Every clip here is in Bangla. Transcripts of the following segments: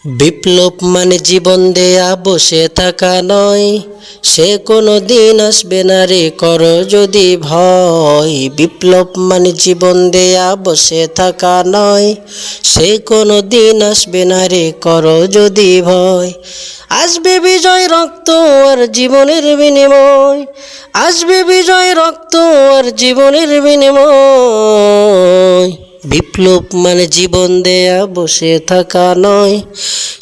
বিপ্লব মানে জীবন দেয়া বসে থাকা নয়, সে কোনো দিন আসবে না রে করো যদি ভয়। বিপ্লব মানে জীবন দেয়া বসে থাকা নয়, সে কোনো দিন আসবে না রে করো যদি ভয়। আসবে বিজয় রক্ত আর জীবনের বিনিময়, আসবে বিজয় রক্ত আর জীবনের বিনিময়। বিপ্লব মানে জীবন দেয়া বসে থাকা নয়,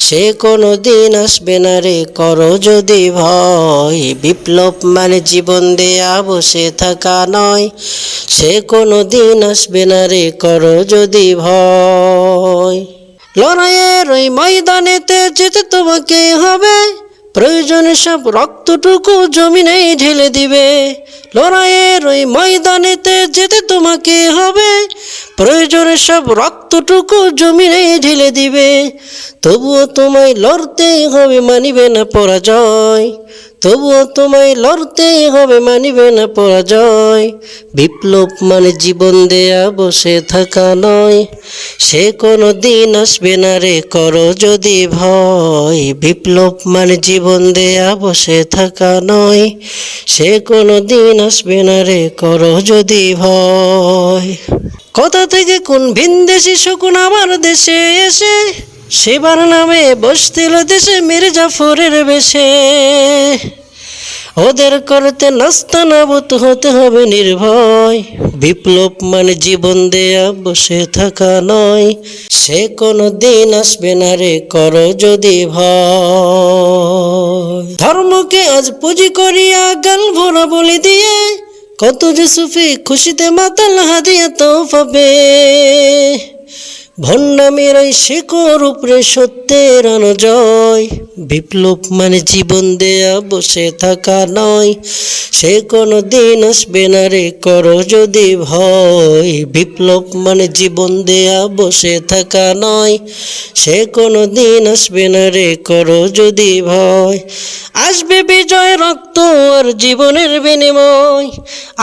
সে কোনো দিন আসবে না রে করো যদি ভয়। বিপ্লব মানে জীবন দেয়া বসে থাকা নয়, সে কোনো দিন আসবে না রে করো যদি ভয়। লড়াইয়ের ওই ময়দানেতে যেতে তোমাকে হবে, প্রয়োজনে সব রক্তটুকু জমিনেই ঢেলে দিবে। লড়াইয়ের ওই ময়দানেতে যেতে তোমাকে হবে, প্রয়োজনে সব রক্তটুকু জমিনেই ঢেলে দিবে। তবুও তোমায় লড়তেই হবে, মানিবে না পরাজয়। তবুও তোমায় লড়তেই হবে, মানিবে না পরাজয়। বিপ্লব মানে জীবন দেয়া বসে থাকা নয়, সে কোনো দিন আসবে না রে করো যদি ভয়। বিপ্লব মানে জীবন দেয়া বসে থাকা নয়, সে কোনো দিন আসবে না রে করো যদি ভয়। কোথা থেকে কোন ভিনদেশি শকুন আমার দেশে এসে, সেবার নামে বসতিল দেশে মির্জাফরের বেশে। ওদের করতে নাস্তানাবুদ হতে হবে নির্ভয়। বিপ্লব মানে জীবন দেয়া বসে থাকা নয়, সে কোনো দিন আসবে না রে করো যদি ভয়। ধর্মকে আজ পুঁজি করিয়া গাল ভরা বলি দিয়ে, কত যে সুফি খুশিতে মাতাল হাদিয়া তো পাবে। ভণ্ডামির ওই শিকড় উপরে সত্যের জয়। বিপ্লব মানে জীবন দেয়া বসে থাকা নয়, সে কোনো দিন আসবে না রে করো যদি ভয়। বিপ্লব মানে জীবন দেয়া বসে থাকা নয়, সে কোনো দিন আসবে না রে করো যদি ভয়। আসবে বিজয় রক্ত আর জীবনের বিনিময়,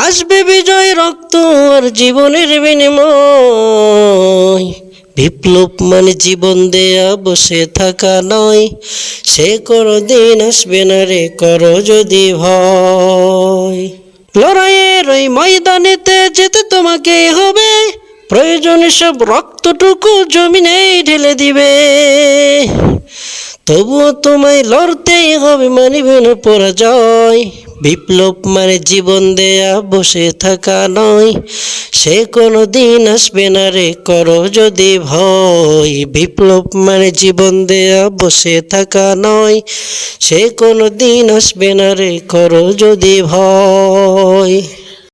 আসবে বিজয় রক্ত আর জীবনের বিনিময়। বিপ্লব মানে জীবন দেয়া বসে থাকা নয়, সে কোনো দিন আসবে না রে করো যদি ভয়। লড়াইয়ের ওই ময়দানেতে যেতে তোমাকে হবে, প্রয়োজনে সব রক্তটুকু জমিনেই ঢেলে দিবে। তবুও তোমায় লড়তেই হবে, মানিবে না পরাজয়। বিপ্লব মানে জীবন দেয়া বসে থাকা নয়, সে কোনো দিন আসবে না রে করো যদি ভয়। বিপ্লব মানে জীবন দেয়া বসে থাকা নয়, সে কোনো দিন আসবে না রে করো যদি ভয়।